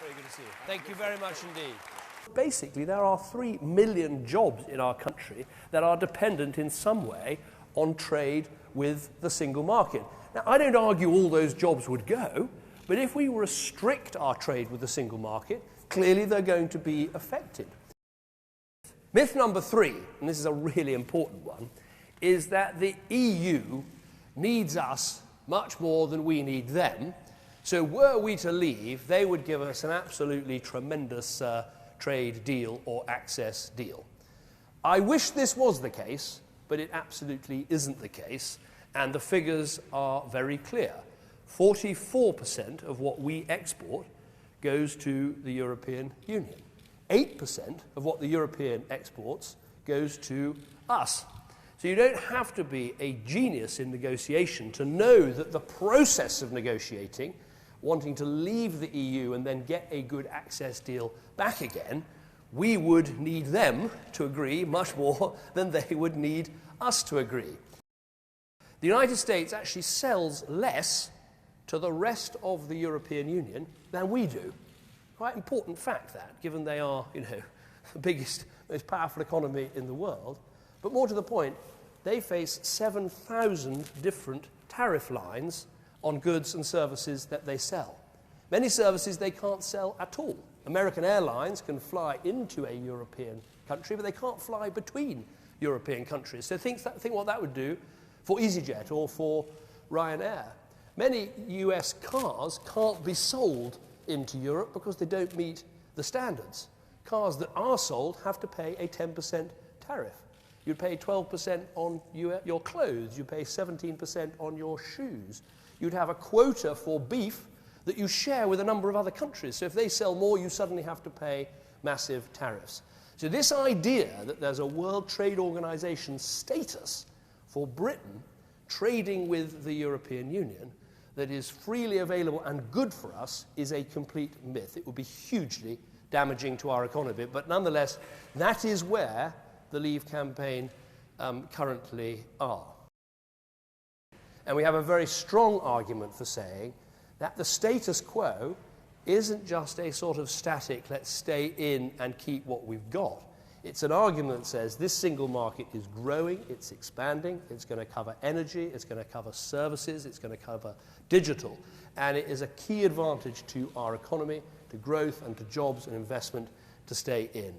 very good to see you. Thank you very much indeed. Basically, there are 3 million jobs in our country that are dependent in some way on trade with the single market. Now, I don't argue all those jobs would go, but if we restrict our trade with the single market, clearly they're going to be affected. Myth number 3, and this is a really important one, is that the EU needs us much more than we need them. So were we to leave, they would give us an absolutely tremendous trade deal or access deal. I wish this was the case, but it absolutely isn't the case, and the figures are very clear. 44% of what we export goes to the European Union. 8% of what the European exports goes to us. So you don't have to be a genius in negotiation to know that the process of negotiating, wanting to leave the EU and then get a good access deal back again, we would need them to agree much more than they would need us to agree. The United States actually sells less to the rest of the European Union than we do. Quite important fact that, given they are, the biggest, most powerful economy in the world. But more to the point, they face 7,000 different tariff lines on goods and services that they sell. Many services they can't sell at all. American Airlines can fly into a European country, but they can't fly between European countries. So think what that would do for EasyJet or for Ryanair. Many US cars can't be sold into Europe because they don't meet the standards. Cars that are sold have to pay a 10% tariff. You'd pay 12% on your clothes, you pay 17% on your shoes. You'd have a quota for beef that you share with a number of other countries. So if they sell more, you suddenly have to pay massive tariffs. So this idea that there's a World Trade Organization status for Britain trading with the European Union that is freely available and good for us is a complete myth. It would be hugely damaging to our economy. But nonetheless, that is where the Leave campaign currently are. And we have a very strong argument for saying that the status quo isn't just a sort of static, let's stay in and keep what we've got. It's an argument that says this single market is growing, it's expanding, it's going to cover energy, it's going to cover services, it's going to cover digital. And it is a key advantage to our economy, to growth and to jobs and investment to stay in.